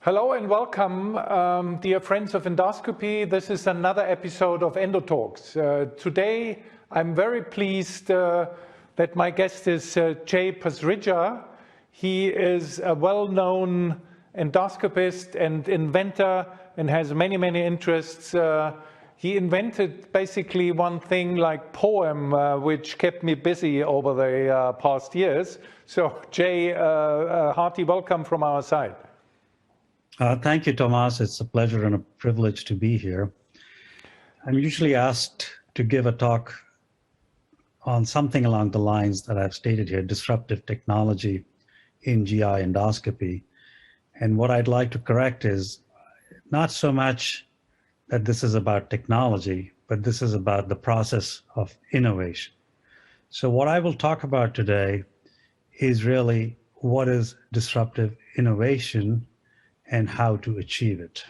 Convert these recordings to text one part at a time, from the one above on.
Hello and welcome, dear friends of endoscopy. This is another episode of EndoTalks. Today, I'm very pleased that my guest is Jay Pasricha. He is a well-known endoscopist and inventor and has many, many interests. He invented basically one thing like poem, which kept me busy over the past years. So Jay, hearty welcome from our side. Thank you, Thomas. It's a pleasure and a privilege to be here. I'm usually asked to give a talk on something along the lines that I've stated here, disruptive technology in GI endoscopy. And what I'd like to correct is not so much that this is about technology, but this is about the process of innovation. So what I will talk about today is really what is disruptive innovation and how to achieve it.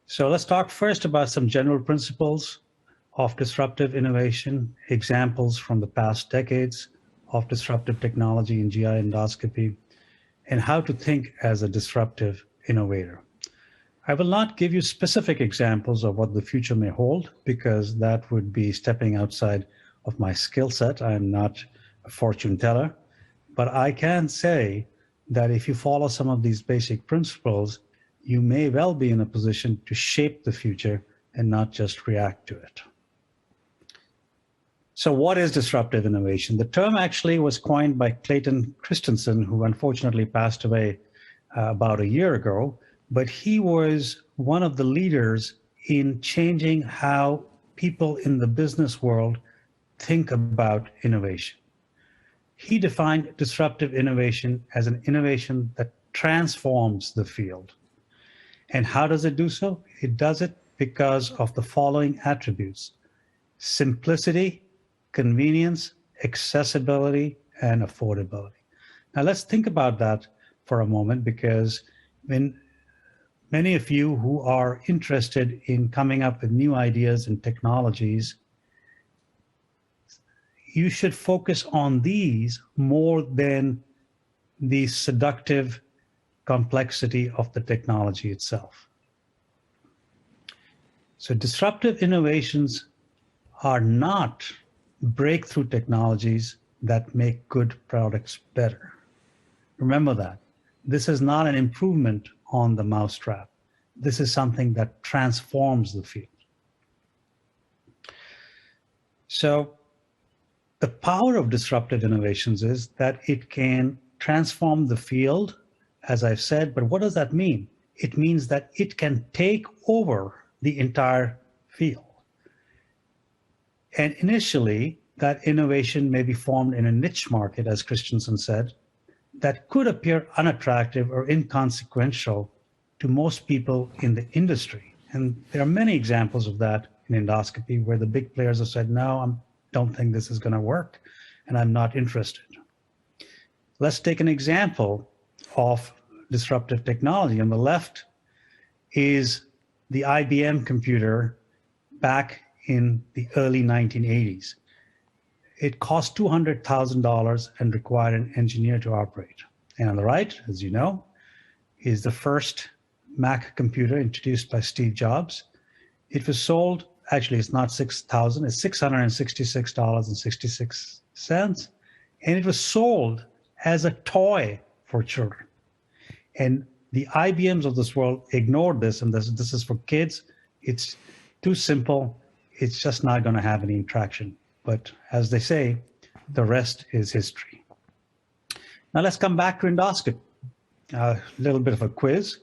So let's talk first about some general principles of disruptive innovation, examples from the past decades of disruptive technology in GI endoscopy, and how to think as a disruptive innovator. I will not give you specific examples of what the future may hold, because that would be stepping outside of my skill set. I am not a fortune teller, but I can say that if you follow some of these basic principles, you may well be in a position to shape the future and not just react to it. So what is disruptive innovation? The term actually was coined by Clayton Christensen, who unfortunately passed away about a year ago, but he was one of the leaders in changing how people in the business world think about innovation. He defined disruptive innovation as an innovation that transforms the field. And how does it do so? It does it because of the following attributes: simplicity, convenience, accessibility, and affordability. Now let's think about that for a moment, because when many of you who are interested in coming up with new ideas and technologies, you should focus on these more than the seductive complexity of the technology itself. So disruptive innovations are not breakthrough technologies that make good products better. Remember that. This is not an improvement on the mousetrap. This is something that transforms the field. So the power of disruptive innovations is that it can transform the field, as I've said, but what does that mean? It means that it can take over the entire field. And initially, that innovation may be formed in a niche market, as Christensen said, that could appear unattractive or inconsequential to most people in the industry. And there are many examples of that in endoscopy where the big players have said, no, I don't think this is going to work, and I'm not interested. Let's take an example of disruptive technology. On the left is the IBM computer back in the early 1980s. It cost $200,000 and required an engineer to operate. And on the right, as you know, is the first Mac computer introduced by Steve Jobs. It was sold, actually it's not $6,000, it's $666.66. And it was sold as a toy for children. And the IBMs of this world ignored this, and this is for kids. It's too simple. It's just not going to have any traction. But as they say, the rest is history. Now let's come back to endoscopy. A little bit of a quiz.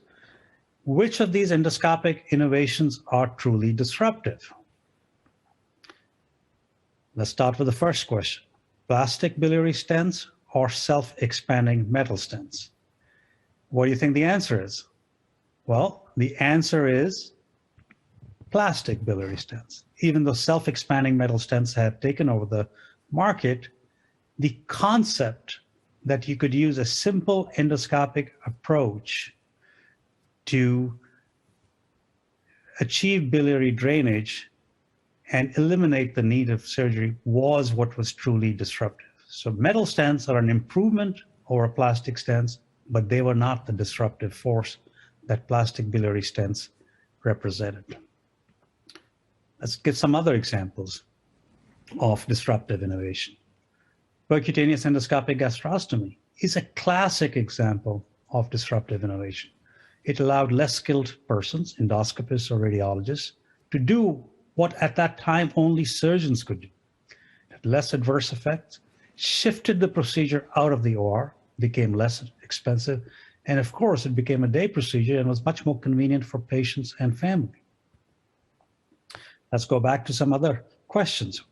Which of these endoscopic innovations are truly disruptive? Let's start with the first question. Plastic biliary stents or self-expanding metal stents? What do you think the answer is? Well, the answer is plastic biliary stents. Even though self-expanding metal stents have taken over the market, the concept that you could use a simple endoscopic approach to achieve biliary drainage and eliminate the need of surgery was what was truly disruptive. So metal stents are an improvement over plastic stents, but they were not the disruptive force that plastic biliary stents represented. Let's give some other examples of disruptive innovation. Percutaneous endoscopic gastrostomy is a classic example of disruptive innovation. It allowed less skilled persons, endoscopists or radiologists, to do what at that time only surgeons could do. It had less adverse effects, shifted the procedure out of the OR, became less expensive, and of course it became a day procedure and was much more convenient for patients and family. Let's go back to some other questions.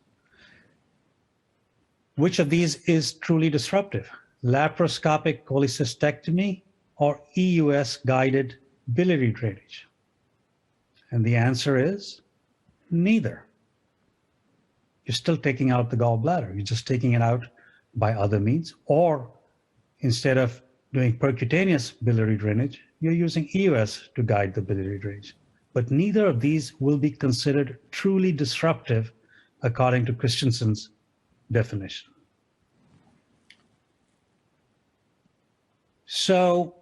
Which of these is truly disruptive? Laparoscopic cholecystectomy or EUS guided biliary drainage? And the answer is neither. You're still taking out the gallbladder. You're just taking it out by other means, or instead of doing percutaneous biliary drainage, you're using EUS to guide the biliary drainage. But neither of these will be considered truly disruptive according to Christensen's definition. So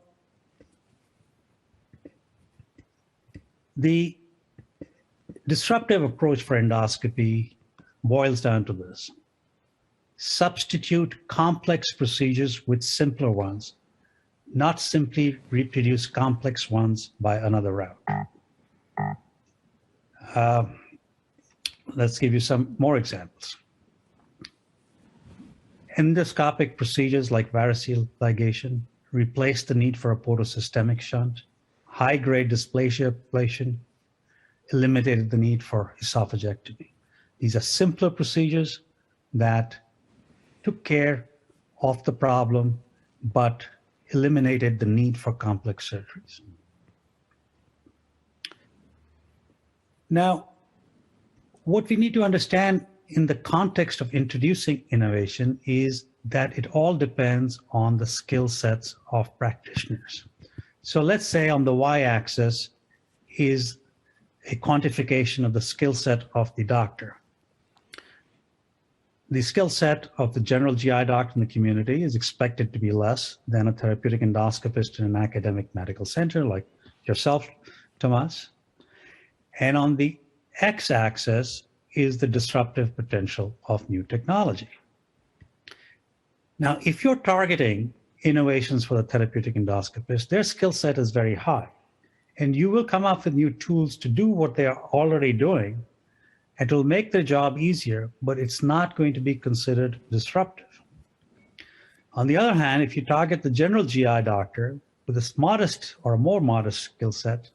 the disruptive approach for endoscopy boils down to this: substitute complex procedures with simpler ones, not simply reproduce complex ones by another route. Let's give you some more examples. Endoscopic procedures like variceal ligation replace the need for a portosystemic shunt. High-grade dysplasia ablation eliminated the need for esophagectomy. These are simpler procedures that took care of the problem, but eliminated the need for complex surgeries. Now, what we need to understand in the context of introducing innovation is that it all depends on the skill sets of practitioners. So let's say on the y-axis is a quantification of the skill set of the doctor. The skill set of the general GI doctor in the community is expected to be less than a therapeutic endoscopist in an academic medical center like yourself, Tomas. And on the x-axis is the disruptive potential of new technology. Now, if you're targeting innovations for the therapeutic endoscopist, their skill set is very high, and you will come up with new tools to do what they are already doing. It will make their job easier, but it's not going to be considered disruptive. On the other hand, if you target the general GI doctor with a modest or a more modest skill set,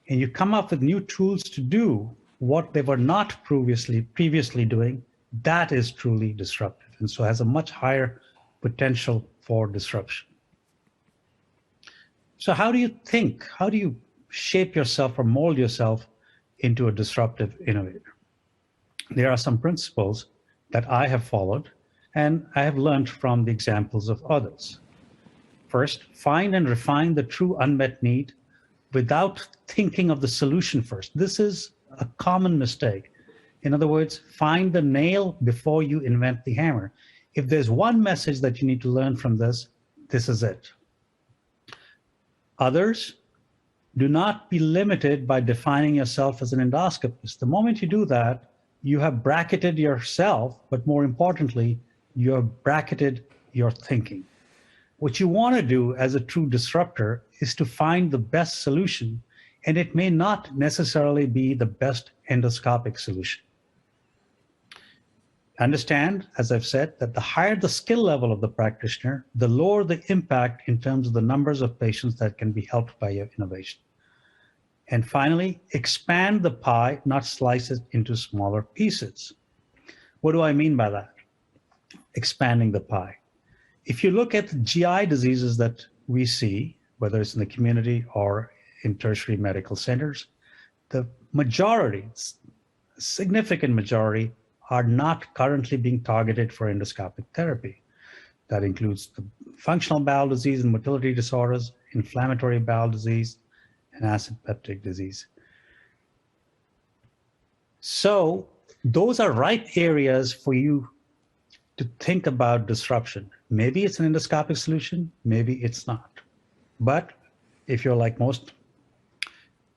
and you come up with new tools to do what they were not previously doing, that is truly disruptive, and so has a much higher potential for disruption. So how do you think? How do you shape yourself or mold yourself into a disruptive innovator? There are some principles that I have followed, and I have learned from the examples of others. First, find and refine the true unmet need without thinking of the solution first. This is a common mistake. In other words, find the nail before you invent the hammer. If there's one message that you need to learn from this, this is it. Others, do not be limited by defining yourself as an endoscopist. The moment you do that, you have bracketed yourself, but more importantly, you have bracketed your thinking. What you want to do as a true disruptor is to find the best solution, and it may not necessarily be the best endoscopic solution. Understand, as I've said, that the higher the skill level of the practitioner, the lower the impact in terms of the numbers of patients that can be helped by your innovation. And finally, expand the pie, not slice it into smaller pieces. What do I mean by that? Expanding the pie. If you look at the GI diseases that we see, whether it's in the community or in tertiary medical centers, the majority, significant majority, are not currently being targeted for endoscopic therapy. That includes the functional bowel disease and motility disorders, inflammatory bowel disease, and acid peptic disease. So those are ripe areas for you to think about disruption. Maybe it's an endoscopic solution, maybe it's not. But if you're like most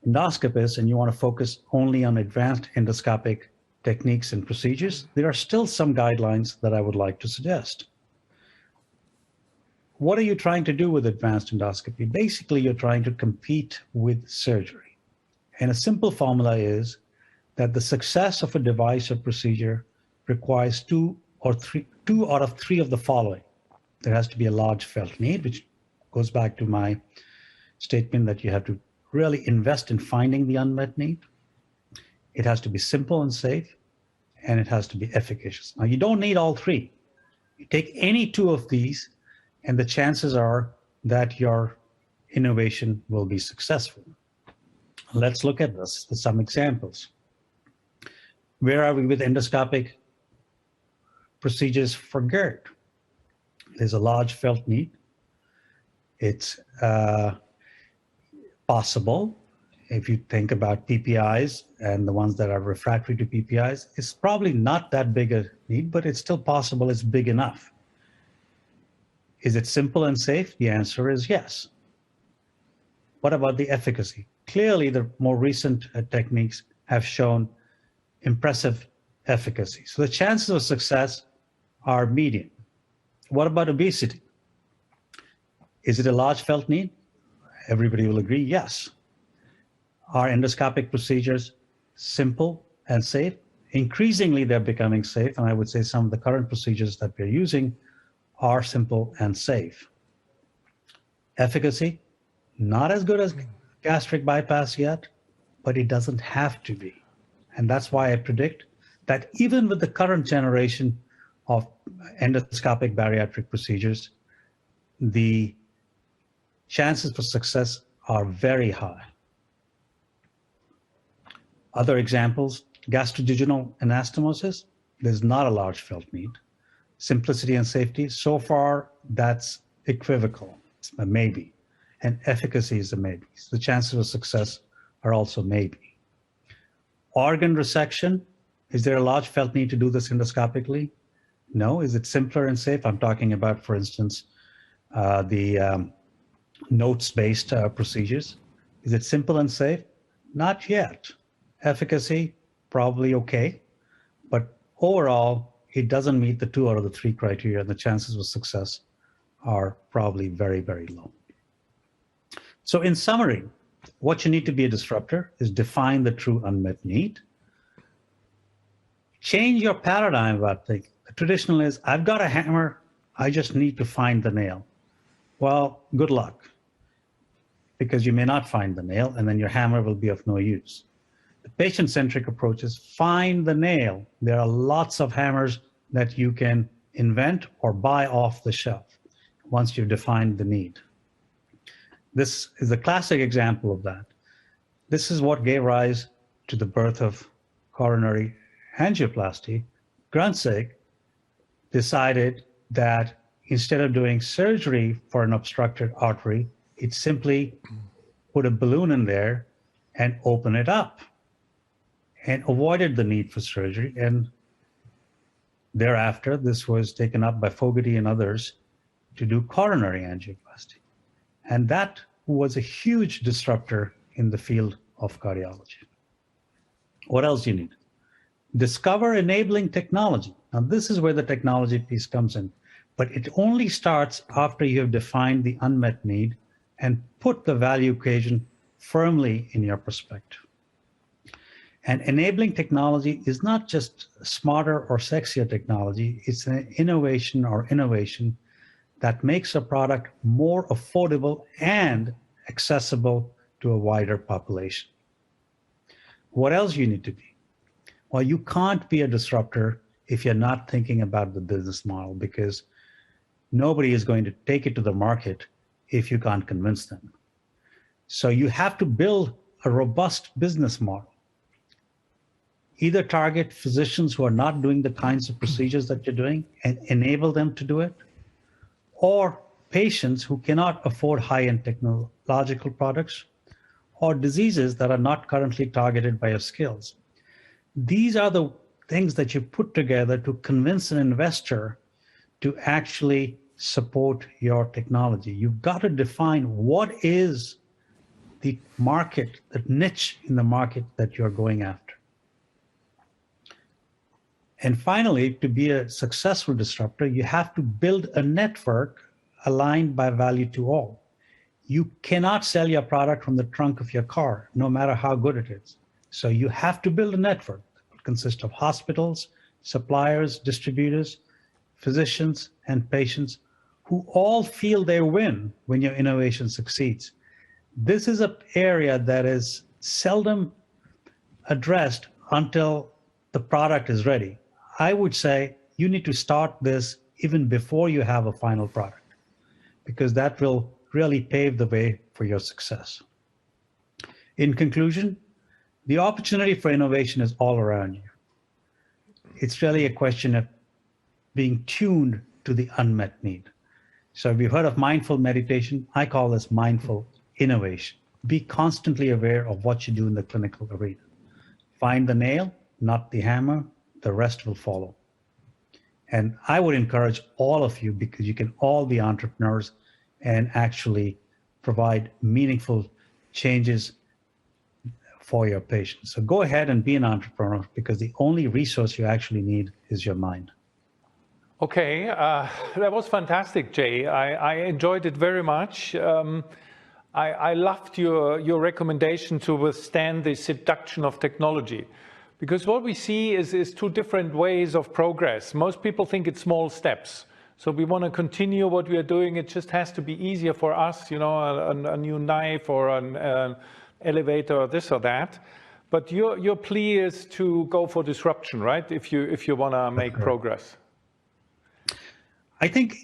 endoscopists and you want to focus only on advanced endoscopic techniques and procedures, there are still some guidelines that I would like to suggest. What are you trying to do with advanced endoscopy? Basically, you're trying to compete with surgery. And a simple formula is that the success of a device or procedure requires two out of three of the following. There has to be a large felt need, which goes back to my statement that you have to really invest in finding the unmet need. It has to be simple and safe, and it has to be efficacious. Now, you don't need all three. You take any two of these, and the chances are that your innovation will be successful. Let's look at this, some examples. Where are we with endoscopic procedures for GERD? There's a large felt need. It's possible, if you think about PPIs and the ones that are refractory to PPIs, it's probably not that big a need, but it's still possible it's big enough. Is it simple and safe? The answer is yes. What about the efficacy? Clearly, the more recent techniques have shown impressive efficacy. So the chances of success are medium. What about obesity? Is it a large felt need? Everybody will agree, yes. Are endoscopic procedures simple and safe? Increasingly, they're becoming safe, and I would say some of the current procedures that we're using are simple and safe. Efficacy, not as good as gastric bypass yet, but it doesn't have to be. And that's why I predict that even with the current generation of endoscopic bariatric procedures, the chances for success are very high. Other examples, gastroduodenal anastomosis, there's not a large felt need. Simplicity and safety, so far that's equivocal, it's a maybe. And efficacy is a maybe. So the chances of success are also maybe. Organ resection, is there a large felt need to do this endoscopically? No. Is it simpler and safe? I'm talking about, for instance, the notes-based procedures. Is it simple and safe? Not yet. Efficacy, probably okay. But overall, it doesn't meet the 2 out of the 3 criteria, and the chances of success are probably very, very low. So in summary, what you need to be a disruptor is define the true unmet need. Change your paradigm about things. The traditional is, I've got a hammer, I just need to find the nail. Well, good luck, because you may not find the nail, and then your hammer will be of no use. The patient-centric approach is find the nail. There are lots of hammers that you can invent or buy off the shelf once you've defined the need. This is a classic example of that. This is what gave rise to the birth of coronary angioplasty. Grunsig decided that instead of doing surgery for an obstructed artery, it simply put a balloon in there and open it up, and avoided the need for surgery. And thereafter, this was taken up by Fogarty and others to do coronary angioplasty. And that was a huge disruptor in the field of cardiology. What else do you need? Discover enabling technology. Now, this is where the technology piece comes in, but it only starts after you have defined the unmet need and put the value equation firmly in your perspective. And enabling technology is not just smarter or sexier technology, it's an innovation or innovation that makes a product more affordable and accessible to a wider population. What else do you need to be? Well, you can't be a disruptor if you're not thinking about the business model, because nobody is going to take it to the market if you can't convince them. So you have to build a robust business model. Either target physicians who are not doing the kinds of procedures that you're doing and enable them to do it, or patients who cannot afford high-end technological products, or diseases that are not currently targeted by your skills. These are the things that you put together to convince an investor to actually support your technology. You've got to define what is the market, the niche in the market that you're going after. And finally, to be a successful disruptor, you have to build a network aligned by value to all. You cannot sell your product from the trunk of your car, no matter how good it is. So you have to build a network that will consist of hospitals, suppliers, distributors, physicians, and patients who all feel they win when your innovation succeeds. This is an area that is seldom addressed until the product is ready. I would say you need to start this even before you have a final product, because that will really pave the way for your success. In conclusion, the opportunity for innovation is all around you. It's really a question of being tuned to the unmet need. So if you've heard of mindful meditation, I call this mindful innovation. Be constantly aware of what you do in the clinical arena. Find the nail, not the hammer. The rest will follow. And I would encourage all of you, because you can all be entrepreneurs and actually provide meaningful changes for your patients. So go ahead and be an entrepreneur, because the only resource you actually need is your mind. Okay, that was fantastic, Jay. I enjoyed it very much. I loved your recommendation to withstand the seduction of technology. Because what we see is two different ways of progress. Most people think it's small steps. So we want to continue what we are doing. It just has to be easier for us, you know, a new knife or an elevator or this or that. But your plea is to go for disruption, right? If you want to make progress. I think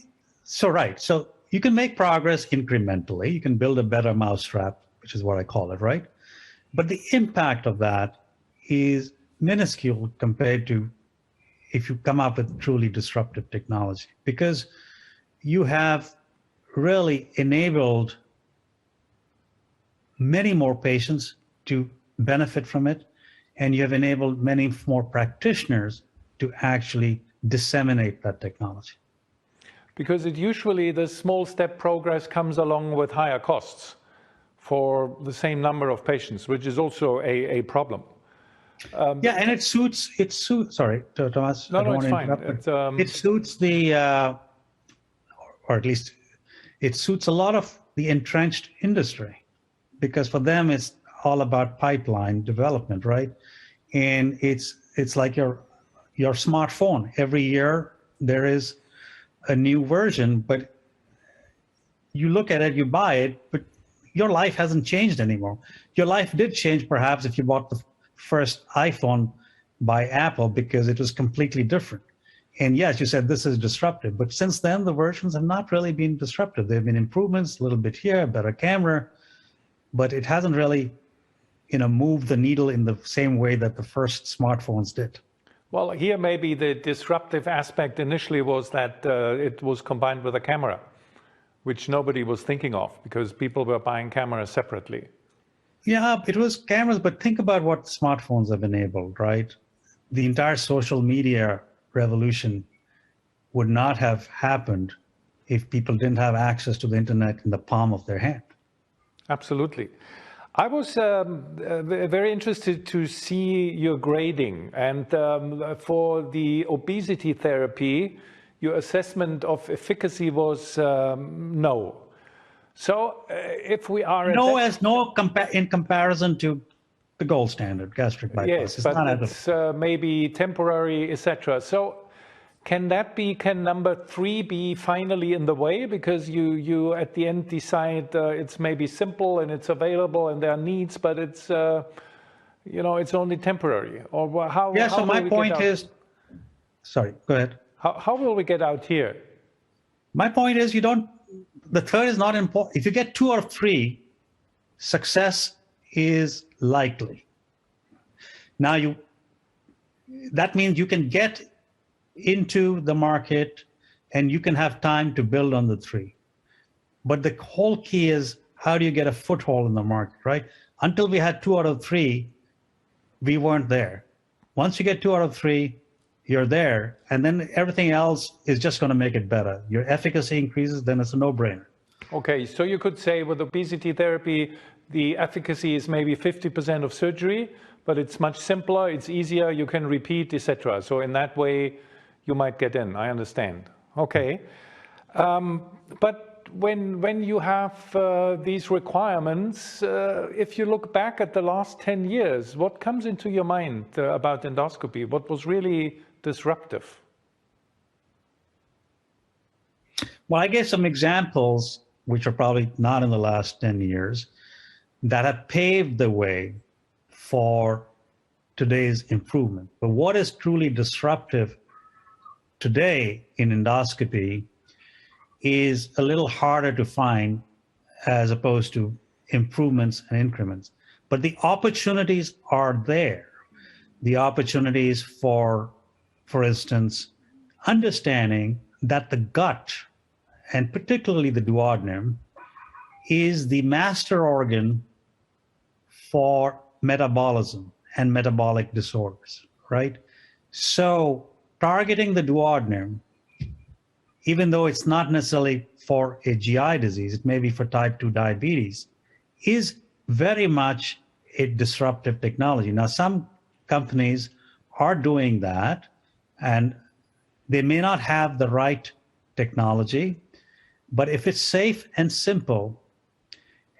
so, right. So you can make progress incrementally. You can build a better mousetrap, which is what I call it, right? But the impact of that is minuscule compared to if you come up with truly disruptive technology, because you have really enabled many more patients to benefit from it, and you have enabled many more practitioners to actually disseminate that technology. Because it usually, the small step progress comes along with higher costs for the same number of patients, which is also a problem. Yeah, and it suits, sorry, Thomas. No, it's fine. It suits the, or at least it suits a lot of the entrenched industry, because for them it's all about pipeline development, right? And it's like your smartphone. Every year there is a new version, but you look at it, you buy it, but your life hasn't changed anymore. Your life did change perhaps if you bought the first iPhone by Apple, because it was completely different. And yes, you said this is disruptive, but since then the versions have not really been disruptive. There have been improvements, a little bit here, a better camera, but it hasn't really, you know, moved the needle in the same way that the first smartphones did. Well, here maybe the disruptive aspect initially was that it was combined with a camera, which nobody was thinking of, because people were buying cameras separately. Yeah, it was cameras, but think about what smartphones have enabled, right? The entire social media revolution would not have happened if people didn't have access to the internet in the palm of their hand. Absolutely. I was very interested to see your grading, and for the obesity therapy, your assessment of efficacy was no. So if we are no, as no in comparison to the gold standard, gastric bypass. Yes, it's but not it's maybe temporary, etc. So can number 3 be finally in the way, because you at the end decide it's maybe simple and it's available and there are needs, but it's you know, it's only temporary? Or how? Yeah. How so my point is, sorry, go ahead. How will we get out here? My point is, the third is not important. If you get 2 or 3, success is likely. Now that means you can get into the market and you can have time to build on the 3. But the whole key is, how do you get a foothold in the market, right? Until we had 2 out of 3, we weren't there. Once you get 2 out of 3, you're there, and then everything else is just going to make it better. Your efficacy increases, then it's a no-brainer. Okay, so you could say with obesity therapy, the efficacy is maybe 50% of surgery, but it's much simpler, it's easier, you can repeat, etc. So in that way, you might get in. I understand. Okay, but when you have these requirements, if you look back at the last 10 years, what comes into your mind about endoscopy? What was really disruptive? Well, I gave some examples, which are probably not in the last 10 years, that have paved the way for today's improvement. But what is truly disruptive today in endoscopy is a little harder to find as opposed to improvements and increments. But the opportunities are there. The opportunities for instance, understanding that the gut, and particularly the duodenum, is the master organ for metabolism and metabolic disorders, right? So targeting the duodenum, even though it's not necessarily for a GI disease, it may be for type 2 diabetes, is very much a disruptive technology. Now, some companies are doing that, and they may not have the right technology, but if it's safe and simple,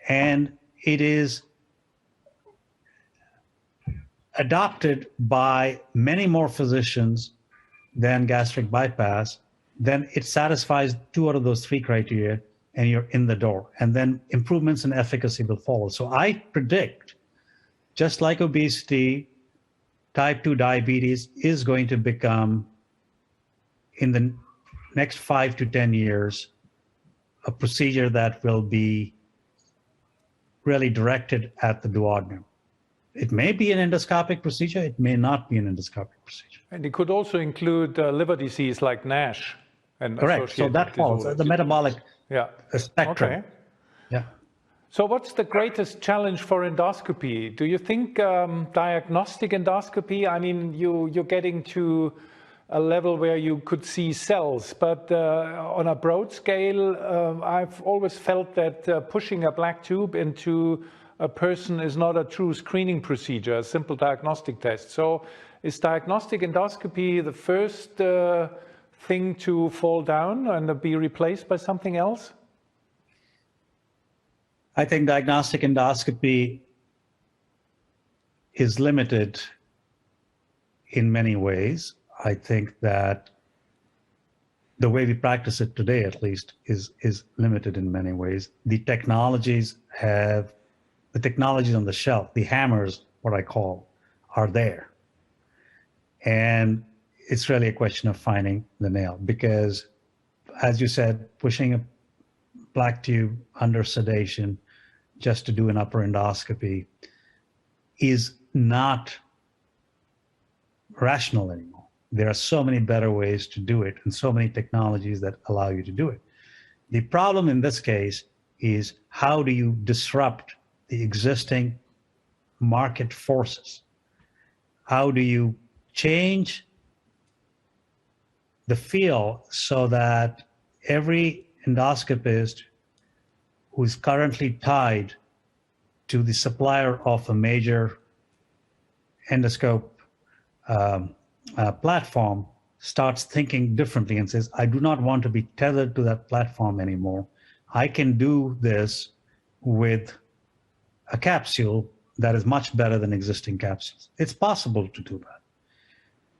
and it is adopted by many more physicians than gastric bypass, then it satisfies 2 out of those 3 criteria, and you're in the door. And then improvements in efficacy will follow. So I predict, just like obesity, type 2 diabetes is going to become, in the next 5 to 10 years, a procedure that will be really directed at the duodenum. It may be an endoscopic procedure, it may not be an endoscopic procedure. And it could also include liver disease like NASH. And correct, so that falls, the metabolic spectrum. Okay. Yeah. So what's the greatest challenge for endoscopy? Do you think diagnostic endoscopy, I mean, you're getting to a level where you could see cells, but on a broad scale, I've always felt that pushing a black tube into a person is not a true screening procedure, a simple diagnostic test. So is diagnostic endoscopy the first thing to fall down and be replaced by something else? I think diagnostic endoscopy is limited in many ways. I think that the way we practice it today, at least, is limited in many ways. The technologies on the shelf, the hammers, what I call, are there. And it's really a question of finding the nail, because, as you said, pushing a black tube under sedation just to do an upper endoscopy is not rational anymore. There are so many better ways to do it and so many technologies that allow you to do it. The problem in this case is, how do you disrupt the existing market forces? How do you change the feel so that every endoscopist who is currently tied to the supplier of a major endoscope platform starts thinking differently and says, I do not want to be tethered to that platform anymore. I can do this with a capsule that is much better than existing capsules. It's possible to do that.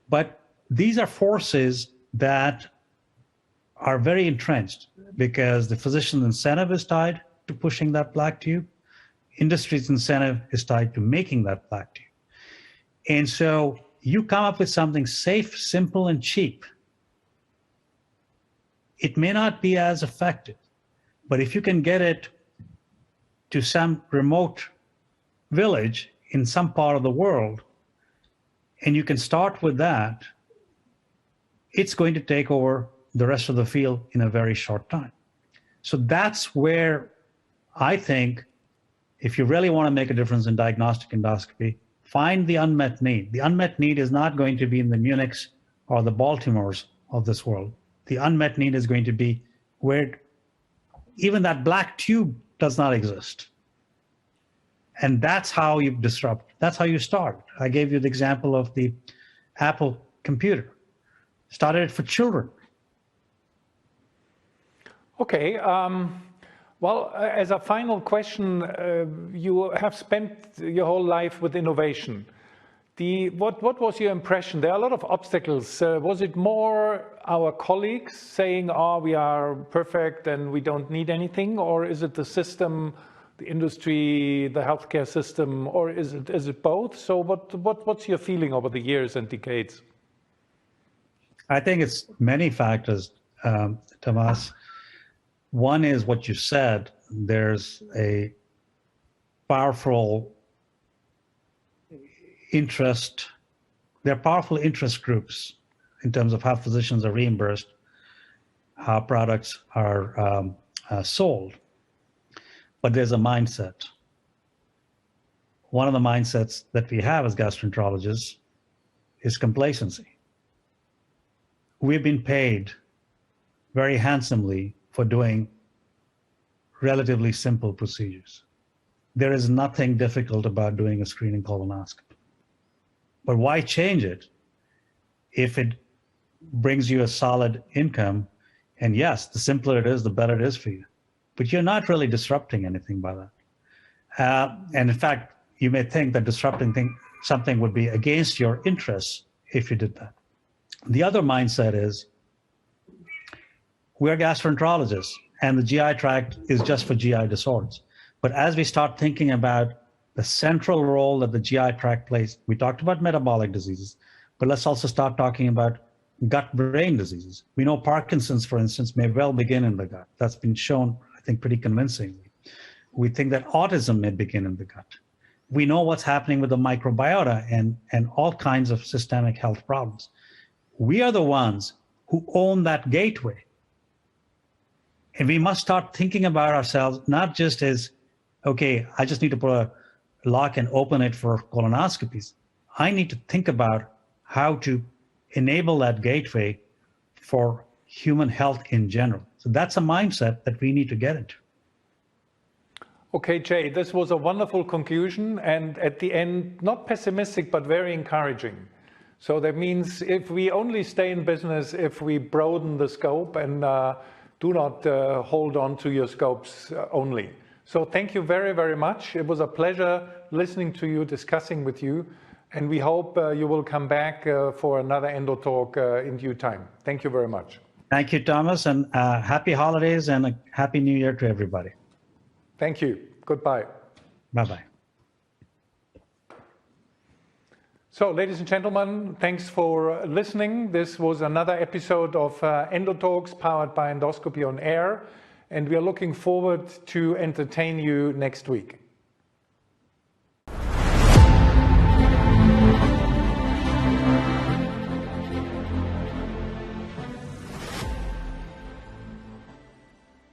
But these are forces that are very entrenched, because the physician's incentive is tied to pushing that black tube. Industry's incentive is tied to making that black tube. And so you come up with something safe, simple, and cheap. It may not be as effective, but if you can get it to some remote village in some part of the world, and you can start with that, it's going to take over the rest of the field in a very short time. So that's where I think, if you really want to make a difference in diagnostic endoscopy, find the unmet need. The unmet need is not going to be in the Munichs or the Baltimores of this world. The unmet need is going to be where even that black tube does not exist. And that's how you disrupt. That's how you start. I gave you the example of the Apple computer. Started it for children. Okay. Well, as a final question, you have spent your whole life with innovation. What was your impression? There are a lot of obstacles. Was it more our colleagues saying, "Oh, we are perfect and we don't need anything," or is it the system, the industry, the healthcare system, or is it both? So, what's your feeling over the years and decades? I think it's many factors, Tomas. One is what you said. There's a powerful interest. There are powerful interest groups in terms of how physicians are reimbursed, how products are sold. But there's a mindset. One of the mindsets that we have as gastroenterologists is complacency. We've been paid very handsomely for doing relatively simple procedures. There is nothing difficult about doing a screening colonoscopy. But why change it if it brings you a solid income? And yes, the simpler it is, the better it is for you. But you're not really disrupting anything by that. And in fact, you may think that disrupting something would be against your interests if you did that. The other mindset is, we're gastroenterologists, and the GI tract is just for GI disorders. But as we start thinking about the central role that the GI tract plays, we talked about metabolic diseases, but let's also start talking about gut-brain diseases. We know Parkinson's, for instance, may well begin in the gut. That's been shown, I think, pretty convincingly. We think that autism may begin in the gut. We know what's happening with the microbiota and all kinds of systemic health problems. We are the ones who own that gateway. And we must start thinking about ourselves, not just as, okay, I just need to put a lock and open it for colonoscopies. I need to think about how to enable that gateway for human health in general. So that's a mindset that we need to get into. Okay, Jay, this was a wonderful conclusion, and at the end, not pessimistic, but very encouraging. So that means if we only stay in business, if we broaden the scope and do not hold on to your scopes only. So thank you very, very much. It was a pleasure listening to you, discussing with you, and we hope you will come back for another EndoTalk in due time. Thank you very much. Thank you, Thomas, and happy holidays and a happy new year to everybody. Thank you. Goodbye. Bye-bye. So, ladies and gentlemen, thanks for listening. This was another episode of EndoTalks powered by Endoscopy on Air, and we are looking forward to entertain you next week.